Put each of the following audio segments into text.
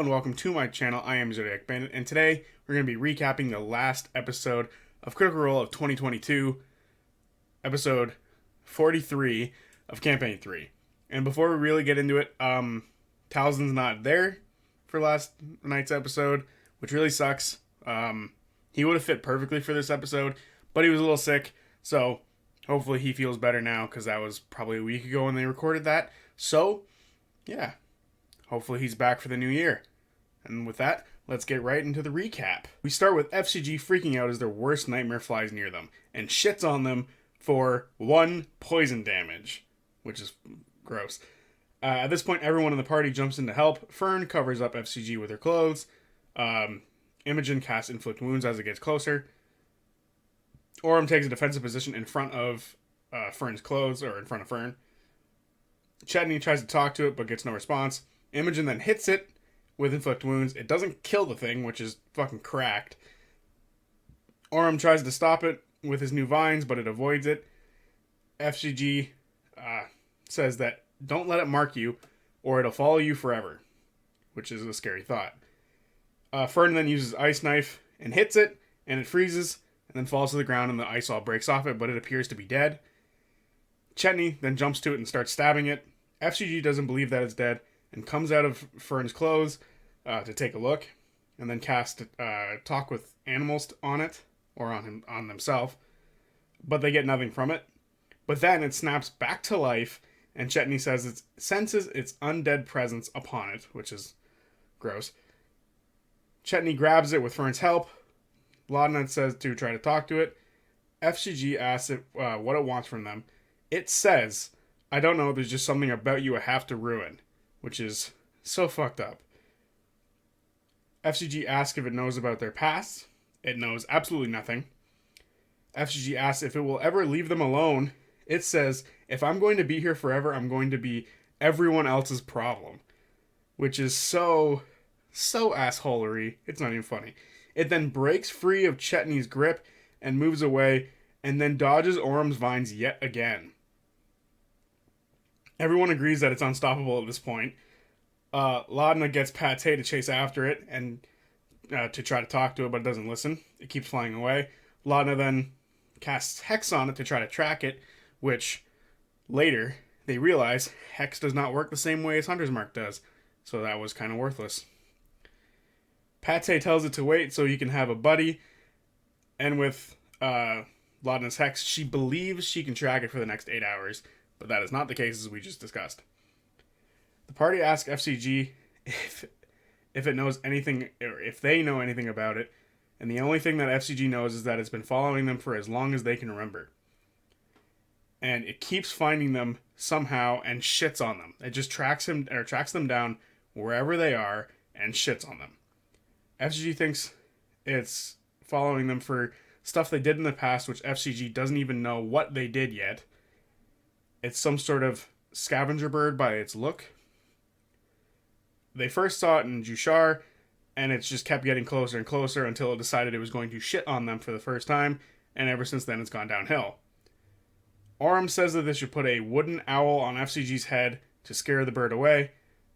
and welcome to my channel. I am Zodiac Bandit, and today we're going to be recapping the last episode of Critical Role of 2022, episode 43 of Campaign 3. And before we really get into it, Talzin's not there for last night's episode, which really sucks. He would have fit perfectly for this episode, but he was a little sick, so hopefully he feels better now, because that was probably a week ago when they recorded that. So, yeah. Hopefully he's back for the new year. And with that, let's get right into the recap. We start with FCG freaking out as their worst nightmare flies near them, and shits on them for 1 poison damage, which is gross. At this point, everyone in the party jumps in to help. Fern covers up FCG with her clothes. Imogen casts Inflict Wounds as it gets closer. Orem takes a defensive position in front of Fern's clothes, or in front of Fern. Chetney tries to talk to it, but gets no response. Imogen then hits it with Inflict Wounds. It doesn't kill the thing, which is fucking cracked. Orem tries to stop it with his new vines, but it avoids it. FCG says that don't let it mark you, or it'll follow you forever, which is a scary thought. Fern then uses Ice Knife and hits it, and it freezes, and then falls to the ground, and the ice all breaks off it, but it appears to be dead. Chetney then jumps to it and starts stabbing it. FCG doesn't believe that it's dead, and comes out of Fern's clothes to take a look, and then cast Talk with Animals on it, or on themselves, but they get nothing from it. But then it snaps back to life, and Chetney says it senses its undead presence upon it, which is gross. Chetney grabs it with Fern's help. Laudna says to try to talk to it. FCG asks it what it wants from them. It says, "I don't know, there's just something about you I have to ruin," which is so fucked up. FCG asks if it knows about their past. It knows absolutely nothing. FCG asks if it will ever leave them alone. It says, "If I'm going to be here forever, I'm going to be everyone else's problem," which is so assholery. It's not even funny. It then breaks free of Chetney's grip and moves away, and then dodges Orem's vines yet again. Everyone agrees that it's unstoppable at this point. Laudna gets Pate to chase after it and to try to talk to it, but it doesn't listen. It keeps flying away. Laudna then casts Hex on it to try to track it, which later they realize Hex does not work the same way as Hunter's Mark does, so that was kind of worthless. Pate tells it to wait so he can have a buddy, and with Laudna's Hex, she believes she can track it for the next 8 hours, but that is not the case, as we just discussed. The party asks FCG if it knows anything, or if they know anything about it, and the only thing that FCG knows is that it's been following them for as long as they can remember. And it keeps finding them somehow and shits on them. It just tracks them down wherever they are and shits on them. FCG thinks it's following them for stuff they did in the past, which FCG doesn't even know what they did yet. It's some sort of scavenger bird by its look. They first saw it in Jushar, and it's just kept getting closer and closer until it decided it was going to shit on them for the first time, and ever since then it's gone downhill. Orem says that they should put a wooden owl on FCG's head to scare the bird away.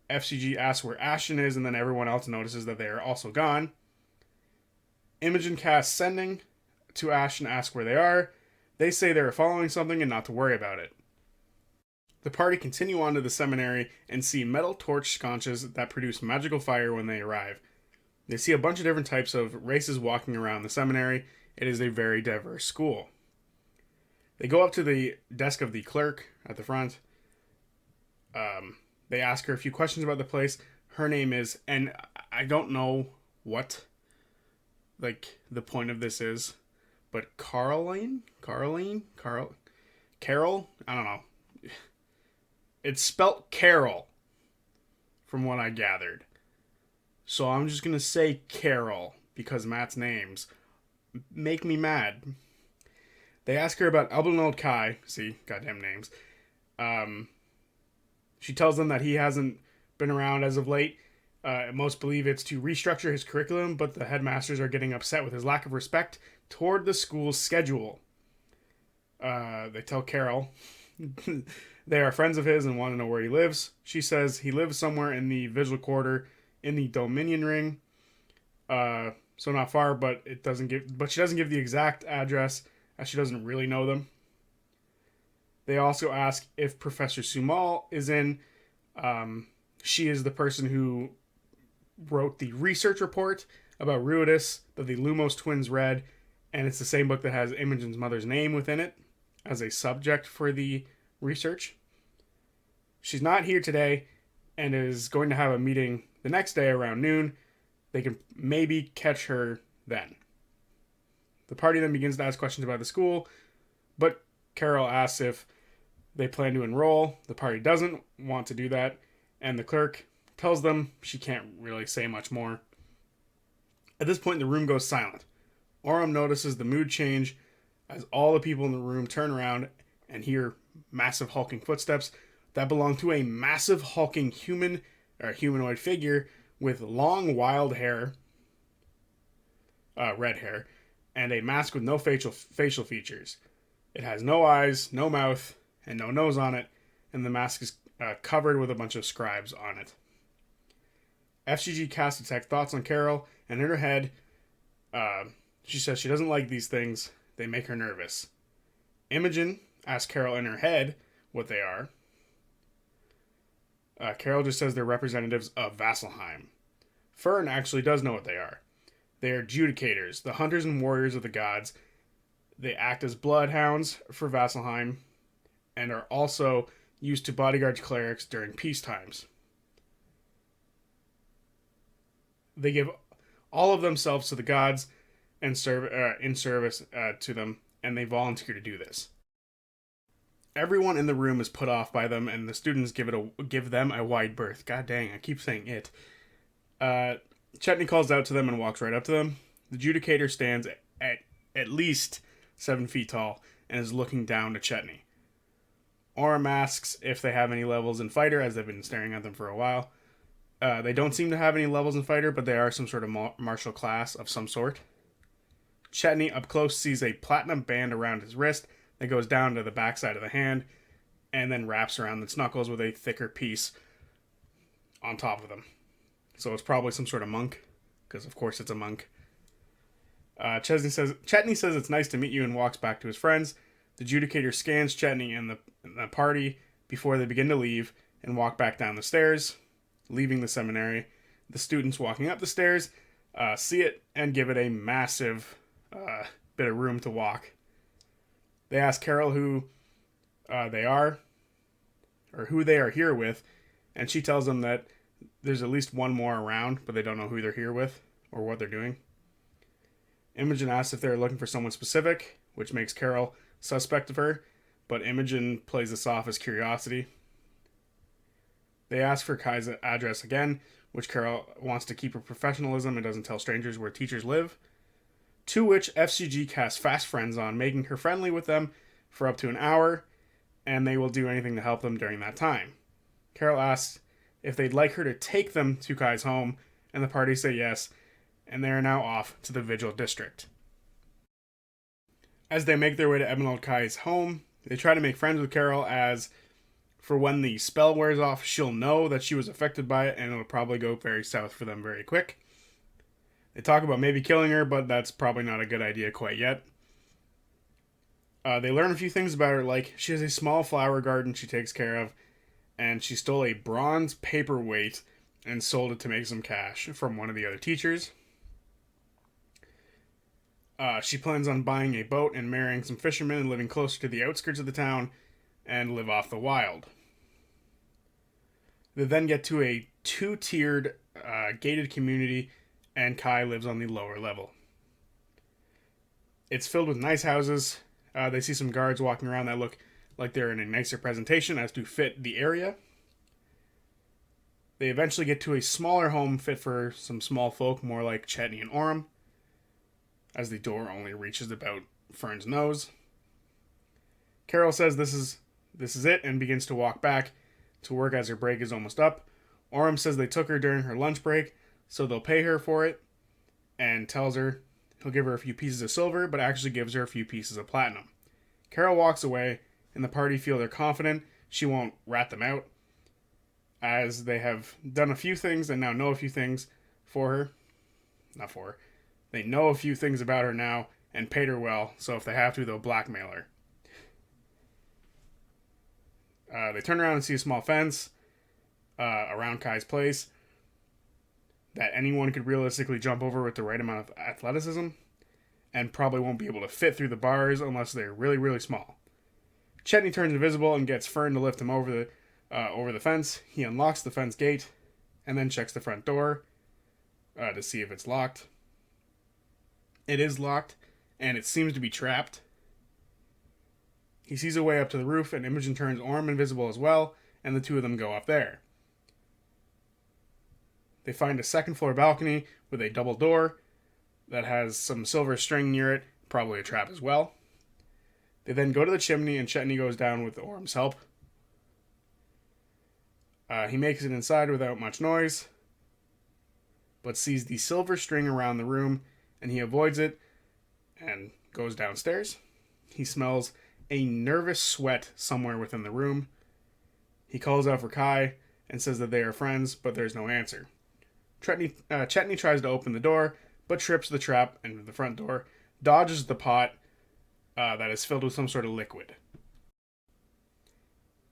FCG asks where Ashton is, and then everyone else notices that they are also gone. Imogen casts Sending to Ash and asks where they are. They say they are following something and not to worry about it. The party continue on to the seminary and see metal torch sconces that produce magical fire when they arrive. They see a bunch of different types of races walking around the seminary. It is a very diverse school. They go up to the desk of the clerk at the front. They ask her a few questions about the place. Her name is, and I don't know what the point of this is, but Carol? Carol? I don't know. It's spelt Carol, from what I gathered. So I'm just going to say Carol, because Matt's names make me mad. They ask her about Infiltrating Kai. See, goddamn names. She tells them that he hasn't been around as of late. Most believe it's to restructure his curriculum, but the headmasters are getting upset with his lack of respect toward the school's schedule. They tell Carol they are friends of his and want to know where he lives. She says he lives somewhere in the visual quarter in the Dominion Ring. So not far, but she doesn't give the exact address as she doesn't really know them. They also ask if Professor Sumal is in. She is the person who wrote the research report about Ruidus that the Lumos twins read, and it's the same book that has Imogen's mother's name within it as a subject for the research. She's not here today and is going to have a meeting the next day around noon. They can maybe catch her then. The party then begins to ask questions about the school, but Carol asks if they plan to enroll. The party doesn't want to do that, and the clerk tells them she can't really say much more. At this point, the room goes silent. Orem notices the mood change as all the people in the room turn around and hear massive hulking footsteps that belong to a massive hulking humanoid figure with long wild hair, red hair, and a mask with no facial features. It has no eyes, no mouth, and no nose on it, and the mask is covered with a bunch of scribes on it. FGG casts detect thoughts on Carol, and in her head, she says she doesn't like these things. They make her nervous. Imogen asks Carol in her head what they are. Carol just says they're representatives of Vasselheim. Fern actually does know what they are. They are judicators, the hunters and warriors of the gods. They act as bloodhounds for Vasselheim and are also used to bodyguard clerics during peace times. They give all of themselves to the gods and serve in service to them, and they volunteer to do this. Everyone in the room is put off by them, and the students give them a wide berth. God dang, I keep saying it. Chetney calls out to them and walks right up to them. The Judicator stands at least 7 feet tall and is looking down to Chetney. Orem asks if they have any levels in Fighter, as they've been staring at them for a while. They don't seem to have any levels in Fighter, but they are some sort of martial class of some sort. Chetney, up close, sees a platinum band around his wrist that goes down to the backside of the hand and then wraps around its knuckles with a thicker piece on top of them. So it's probably some sort of monk, because of course it's a monk. Chetney says it's nice to meet you and walks back to his friends. The Judicator scans Chetney and the party before they begin to leave and walk back down the stairs, leaving the seminary. The students walking up the stairs see it and give it a massive bit of room to walk. They ask Carol who they are, or who they are here with, and she tells them that there's at least one more around, but they don't know who they're here with or what they're doing. Imogen asks if they're looking for someone specific, which makes Carol suspect of her, but Imogen plays this off as curiosity. They ask for Kai's address again, which Carol wants to keep her professionalism and doesn't tell strangers where teachers live, to which FCG casts Fast Friends on, making her friendly with them for up to an hour, and they will do anything to help them during that time. Carol asks if they'd like her to take them to Kai's home, and the party say yes, and they are now off to the Vigil District. As they make their way to Emerald Kai's home, they try to make friends with Carol, as for when the spell wears off, she'll know that she was affected by it, and it'll probably go very south for them very quick. They talk about maybe killing her, but that's probably not a good idea quite yet. They learn a few things about her, like she has a small flower garden she takes care of, and she stole a bronze paperweight and sold it to make some cash from one of the other teachers. She plans on buying a boat and marrying some fishermen and living closer to the outskirts of the town and live off the wild. They then get to a 2-tiered gated community, and Kai lives on the lower level. It's filled with nice houses. They see some guards walking around that look like they're in a nicer presentation as to fit the area. They eventually get to a smaller home fit for some small folk, more like Chetney and Orem, as the door only reaches about Fern's nose. Carol says this is it and begins to walk back to work as her break is almost up. Orem says they took her during her lunch break, so they'll pay her for it, and tells her he'll give her a few pieces of silver, but actually gives her a few pieces of platinum. Carol walks away, and the party feel they're confident she won't rat them out, as they have done a few things and now know a few things for her. Not for her. They know a few things about her now and paid her well, so if they have to, they'll blackmail her. They turn around and see a small fence around Kai's place that anyone could realistically jump over with the right amount of athleticism, and probably won't be able to fit through the bars unless they're really, really small. Chetney turns invisible and gets Fern to lift him over the fence. He unlocks the fence gate and then checks the front door to see if it's locked. It is locked, and it seems to be trapped. He sees a way up to the roof, and Imogen turns Orm invisible as well, and the two of them go up there. They find a second floor balcony with a double door that has some silver string near it, probably a trap as well. They then go to the chimney, and Chetney goes down with Orm's help. He makes it inside without much noise, but sees the silver string around the room, and he avoids it and goes downstairs. He smells a nervous sweat somewhere within the room. He calls out for Kai and says that they are friends, but there's no answer. Chetney tries to open the door, but trips the trap into the front door, dodges the pot that is filled with some sort of liquid.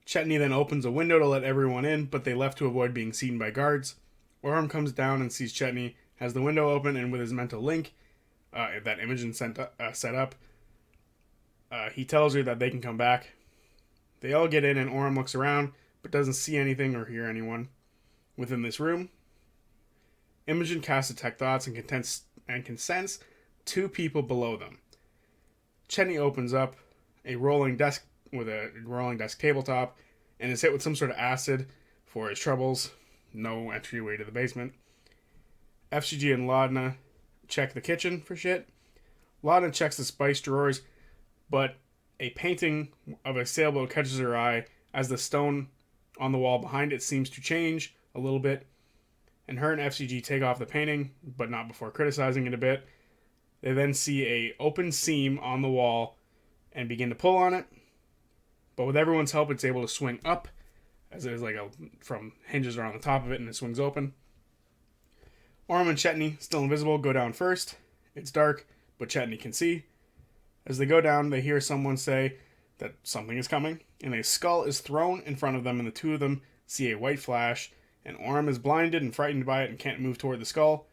Chetney then opens a window to let everyone in, but they left to avoid being seen by guards. Orm comes down and sees Chetney, has the window open, and with his mental link that Imogen set up, he tells her that they can come back. They all get in, and Orm looks around, but doesn't see anything or hear anyone within this room. Imogen casts detect thoughts and can sense two people below them. Chetney opens up a rolling desk with a rolling desk tabletop and is hit with some sort of acid for his troubles. No entryway to the basement. FCG and Laudna check the kitchen for shit. Laudna checks the spice drawers, but a painting of a sailboat catches her eye as the stone on the wall behind it seems to change a little bit. And her and FCG take off the painting, but not before criticizing it a bit. They then see a open seam on the wall and begin to pull on it. But with everyone's help, it's able to swing up, as there's from hinges are on the top of it, and it swings open. Orm and Chetney, still invisible, go down first. It's dark, but Chetney can see. As they go down, they hear someone say that something is coming, and a skull is thrown in front of them, and the two of them see a white flash, and Orm is blinded and frightened by it and can't move toward the skull.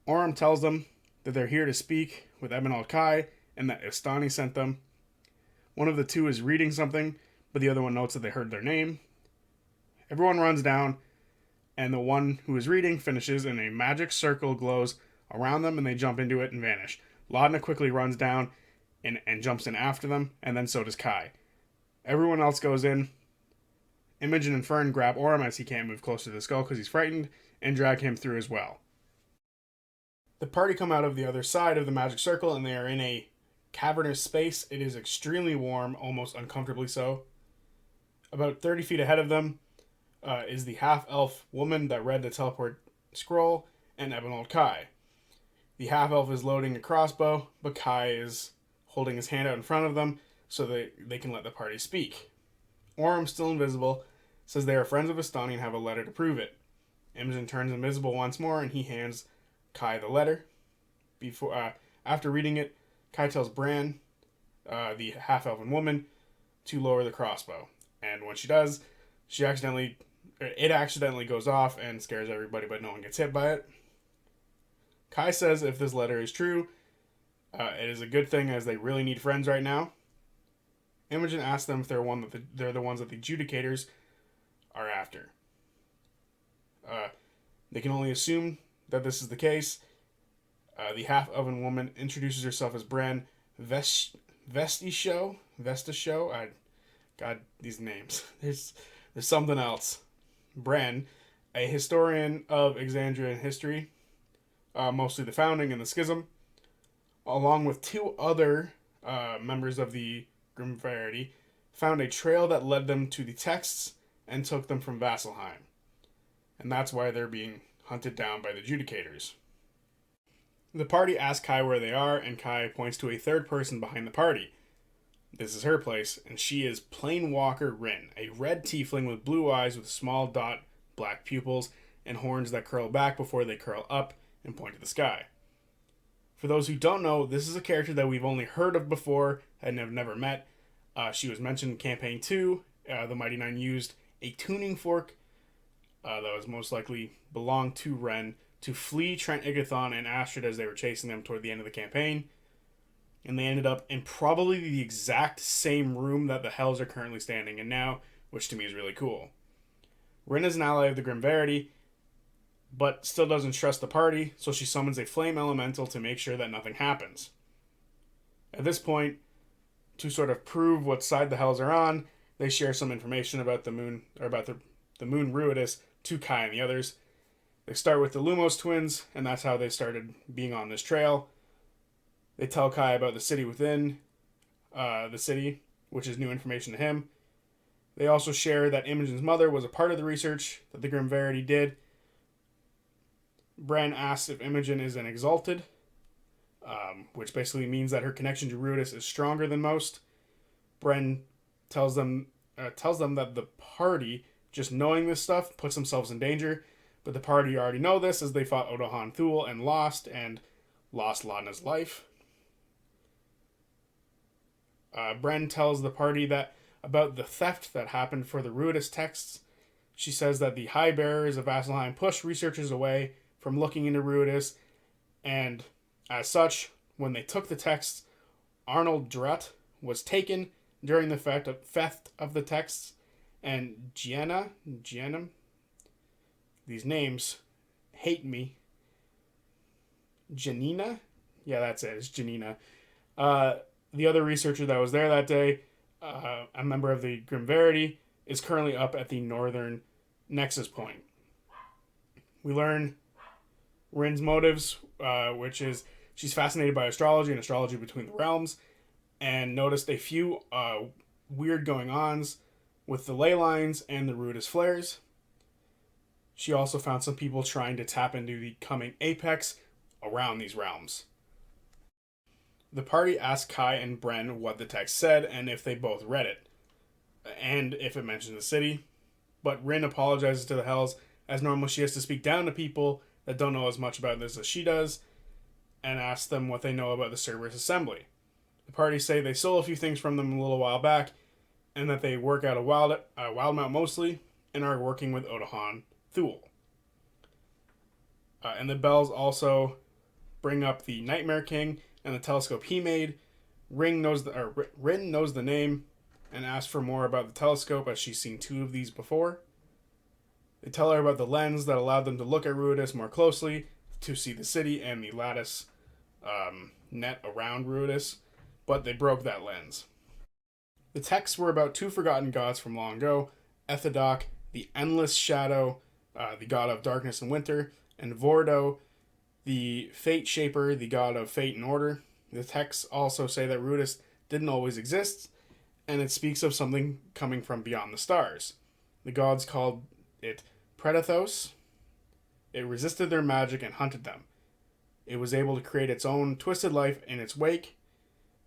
Orm tells them that they're here to speak with Ebenald Kai, and that Istani sent them. One of the two is reading something, but the other one notes that they heard their name. Everyone runs down, and the one who is reading finishes, and a magic circle glows around them, and they jump into it and vanish. Laudna quickly runs down and jumps in after them, and then so does Kai. Everyone else goes in. Imogen and Fern grab Orm as he can't move closer to the skull because he's frightened, and drag him through as well. The party come out of the other side of the magic circle, and they are in a cavernous space. It is extremely warm, almost uncomfortably so. About 30 feet ahead of them is the half-elf woman that read the teleport scroll, and Ebenald Kai. The half-elf is loading a crossbow, but Kai is holding his hand out in front of them so they can let the party speak. Orm, still invisible, says they are friends of Istani and have a letter to prove it. Imogen turns invisible once more, and he hands Kai the letter. After reading it, Kai tells Bran, the half-elven woman, to lower the crossbow. And when she does, it accidentally goes off and scares everybody, but no one gets hit by it. Kai says if this letter is true, it is a good thing as they really need friends right now. Imogen asks them if they're the ones that the adjudicators are after. They can only assume that this is the case. The half-elven woman introduces herself as Bran Vestishow. God, these names. There's something else. Bran, a historian of Exandrian history, mostly the Founding and the Schism, along with two other members of the Grim Verity, found a trail that led them to the texts and took them from Vasselheim. And that's why they're being hunted down by the adjudicators. The party asks Kai where they are, and Kai points to a third person behind the party. This is her place, and she is Planewalker Rin, a red tiefling with blue eyes with a small dot black pupils, and horns that curl back before they curl up and point to the sky. For those who don't know, this is a character that we've only heard of before and have never met. She was mentioned in Campaign 2. The Mighty Nine used a tuning fork that was most likely belonged to Ren to flee Trent Igathon and Astrid as they were chasing them toward the end of the campaign. And they ended up in probably the exact same room that the Hells are currently standing in now, which to me is really cool. Ren is an ally of the Grim Verity, but still doesn't trust the party, so she summons a flame elemental to make sure that nothing happens. At this point, to sort of prove what side the Hells are on, they share some information about the moon, or about the moon Ruidus to Kai and the others. They start with the Lumos twins, and that's how they started being on this trail. They tell Kai about the city within the city, which is new information to him. They also share that Imogen's mother was a part of the research that the Grim Verity did. Bran asks if Imogen is an exalted, which basically means that her connection to Ruidus is stronger than most. Bran tells them that the party, just knowing this stuff, puts themselves in danger, but the party already know this as they fought Odohan Thule and lost Laudna's life. Bran tells the party that about the theft that happened for the Ruidus texts. She says that the High Bearers of Vasselheim pushed researchers away from looking into Ruidus, and as such, when they took the texts, Arnold Dret was taken during the theft of the texts, and Gienna, these names hate me. Janina? Yeah, that's it. It's Janina. The other researcher that was there that day, a member of the Grim Verity, is currently up at the northern nexus point. We learn Rin's motives, which is she's fascinated by astrology and astrology between the realms, and noticed a few weird going-ons with the ley lines and the Ruidus flares. She also found some people trying to tap into the coming apex around these realms. The party asked Kai and Bren what the text said and if they both read it, and if it mentioned the city. But Rin apologizes to the Hells, as normal she has to speak down to people that don't know as much about this as she does, and asks them what they know about the Cerberus Assembly. The party say they stole a few things from them a little while back, and that they work out of Wildmount mostly, and are working with Odohan Thule. And the Bells also bring up the Nightmare King and the telescope he made. Rin knows the name and asks for more about the telescope, as she's seen 2 of these before. They tell her about the lens that allowed them to look at Ruidus more closely to see the city and the lattice net around Ruidus, but they broke that lens. The texts were about 2 forgotten gods from long ago, Ethodoc, the Endless Shadow, the god of darkness and winter, and Vordo, the Fate Shaper, the god of fate and order. The texts also say that Ruidus didn't always exist, and it speaks of something coming from beyond the stars. The gods called it Predathos. It resisted their magic and hunted them. It was able to create its own twisted life in its wake,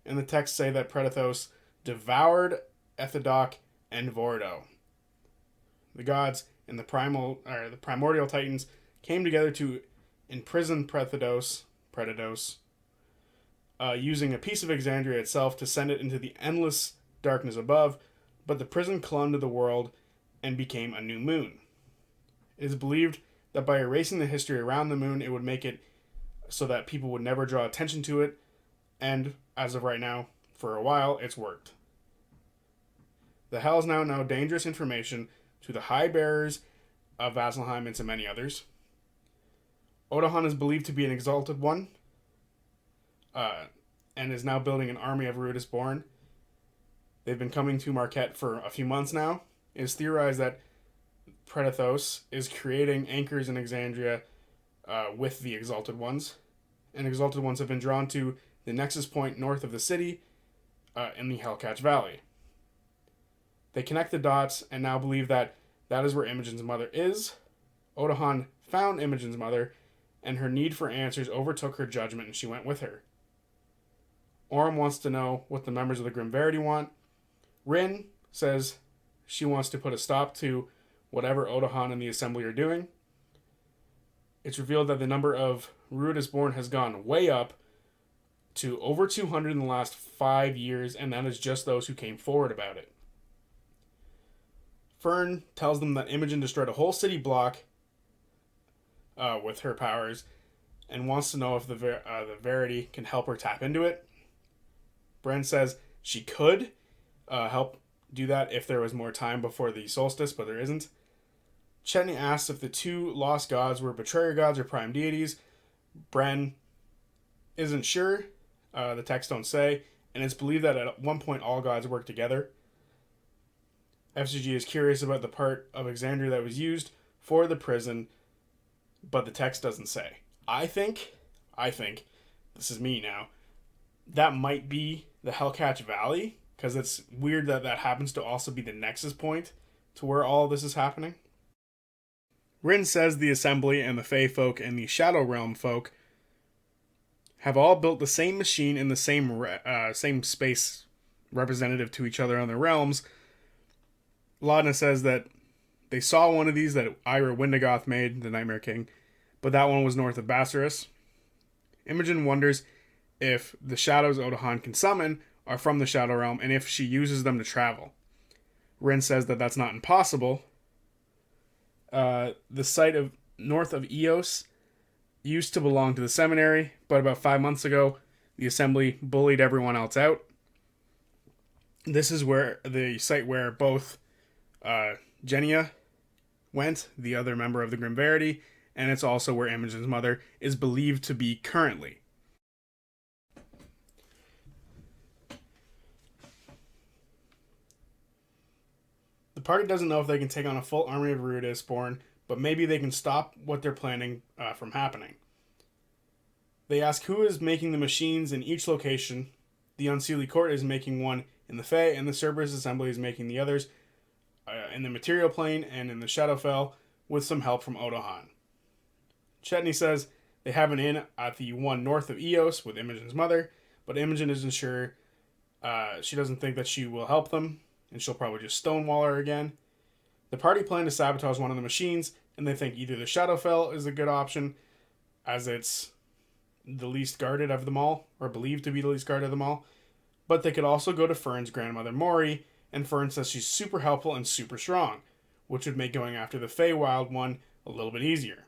and the texts say that Predathos devoured Ethodoc and Vordo. The gods and the primordial titans came together to imprison Predathos, using a piece of Exandria itself to send it into the endless darkness above, but the prison clung to the world and became a new moon. It is believed that by erasing the history around the moon, it would make it so that people would never draw attention to it, and as of right now, for a while, it's worked. The Hells now know dangerous information to the High Bearers of Vasselheim and to many others. Odohan is believed to be an exalted one, and is now building an army of Ruidus born. They've been coming to Marquette for a few months now. It is theorized that Predathos is creating anchors in Exandria with the Exalted Ones, and Exalted Ones have been drawn to the nexus point north of the city in the Hellcatch Valley. They connect the dots and now believe that that is where Imogen's mother is. Odohan found Imogen's mother, and her need for answers overtook her judgment, and she went with her. Orm wants to know what the members of the Grim Verity want. Rin says she wants to put a stop to whatever Odahan and the Assembly are doing. It's revealed that the number of Ruidus born has gone way up to over 200 in the last 5 years, and that is just those who came forward about it. Fern tells them that Imogen destroyed a whole city block with her powers, and wants to know if the Verity can help her tap into it. Bren says she could help do that if there was more time before the solstice, but there isn't. Chetney asks if the two lost gods were betrayer gods or prime deities. Bren isn't sure. The texts don't say, and it's believed that at one point all gods worked together. FCG is curious about the part of Exandria that was used for the prison, but the text doesn't say. I think, this is me now, that might be the Hellcatch Valley, because it's weird that that happens to also be the nexus point to where all this is happening. Rin says the Assembly and the Fey folk and the Shadow Realm folk have all built the same machine in the same space representative to each other on their realms. Laudna says that they saw one of these that Ira Windigoth made, the Nightmare King, but that one was north of Bassaris. Imogen wonders if the shadows Odahan can summon are from the Shadow Realm and if she uses them to travel. Rin says that that's not impossible. The site of north of Eos used to belong to the Seminary, but about 5 months ago, the Assembly bullied everyone else out. This is where the site where both Genia went, the other member of the Grim Verity, and it's also where Imogen's mother is believed to be currently. The party doesn't know if they can take on a full army of Ruidus born, but maybe they can stop what they're planning from happening. They ask who is making the machines in each location. The Unseelie Court is making one in the Fae, and the Cerberus Assembly is making the others in the Material Plane and in the Shadowfell, with some help from Odahan. Chetney says they have an inn at the one north of Eos with Imogen's mother, but Imogen isn't sure. She doesn't think that she will help them, and she'll probably just stonewall her again. The party plan to sabotage one of the machines, and they think either the Shadowfell is a good option, as it's the least guarded of them all, or believed to be the least guarded of them all, but they could also go to Fern's grandmother Mori, and Fern says she's super helpful and super strong, which would make going after the Feywild one a little bit easier.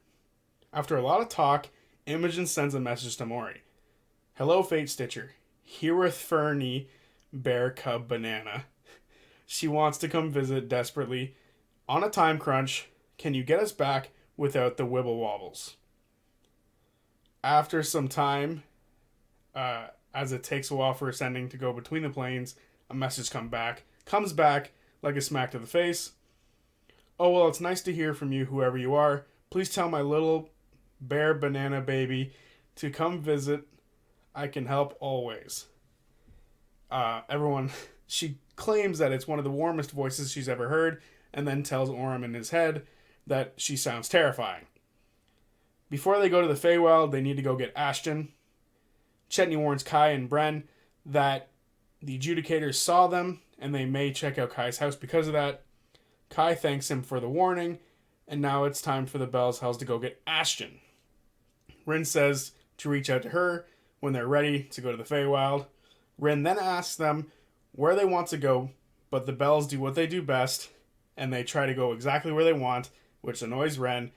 After a lot of talk, Imogen sends a message to Mori. Hello, Fate Stitcher. Herewith Fernie, Bear Cub Banana. She wants to come visit desperately. On a time crunch, can you get us back without the wibble wobbles? After some time, as it takes a while for ascending to go between the planes, a message comes back like a smack to the face. Oh, well, it's nice to hear from you, whoever you are. Please tell my little bear banana baby to come visit. I can help always. She claims that it's one of the warmest voices she's ever heard, and then tells Orem in his head that she sounds terrifying. Before they go to the Feywild, they need to go get Ashton. Chetney warns Kai and Bren that the adjudicators saw them, and they may check out Kai's house because of that. Kai thanks him for the warning, and now it's time for the Bell's Hells to go get Ashton. Rin says to reach out to her when they're ready to go to the Feywild. Rin then asks them where they want to go, but the Bells do what they do best, and they try to go exactly where they want, which annoys Ren,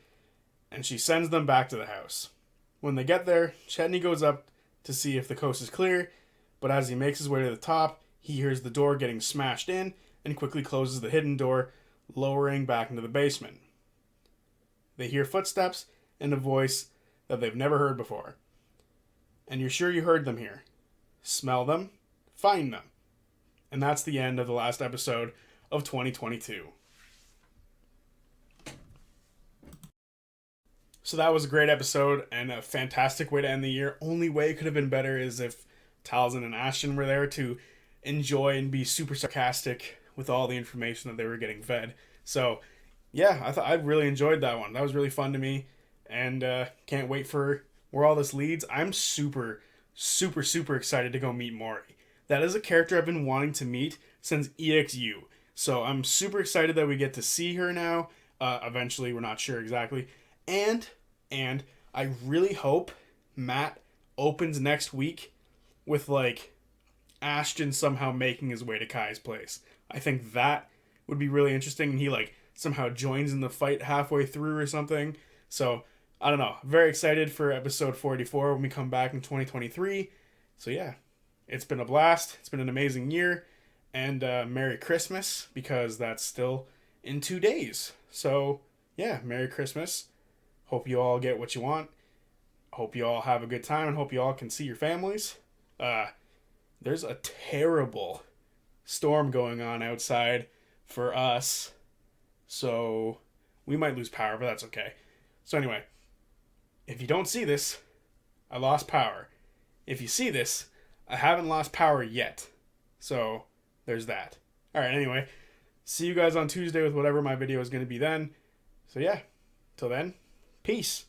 and she sends them back to the house. When they get there, Chetney goes up to see if the coast is clear, but as he makes his way to the top, he hears the door getting smashed in and quickly closes the hidden door, lowering back into the basement. They hear footsteps and a voice that they've never heard before. And you're sure you heard them here. Smell them, find them. And that's the end of the last episode of 2022. So that was a great episode and a fantastic way to end the year. Only way it could have been better is if Talzin and Ashton were there to enjoy and be super sarcastic with all the information that they were getting fed. So yeah, I really enjoyed that one. That was really fun to me, and can't wait for where all this leads. I'm super excited to go meet Mori. That is a character I've been wanting to meet since EXU. So I'm super excited that we get to see her now. eventually. We're not sure exactly. And I really hope Matt opens next week with like Ashton somehow making his way to Kai's place. I think that would be really interesting. And he like somehow joins in the fight halfway through or something. So I don't know. Very excited for episode 44 when we come back in 2023. So yeah, it's been a blast. It's been an amazing year. And Merry Christmas, because that's still in 2 days. So yeah, Merry Christmas. Hope you all get what you want. Hope you all have a good time, and hope you all can see your families. There's a terrible storm going on outside for us. So we might lose power, but that's okay. So anyway, if you don't see this, I lost power. If you see this, I haven't lost power yet. So there's that. Alright, anyway, see you guys on Tuesday with whatever my video is going to be then. So yeah, till then, peace.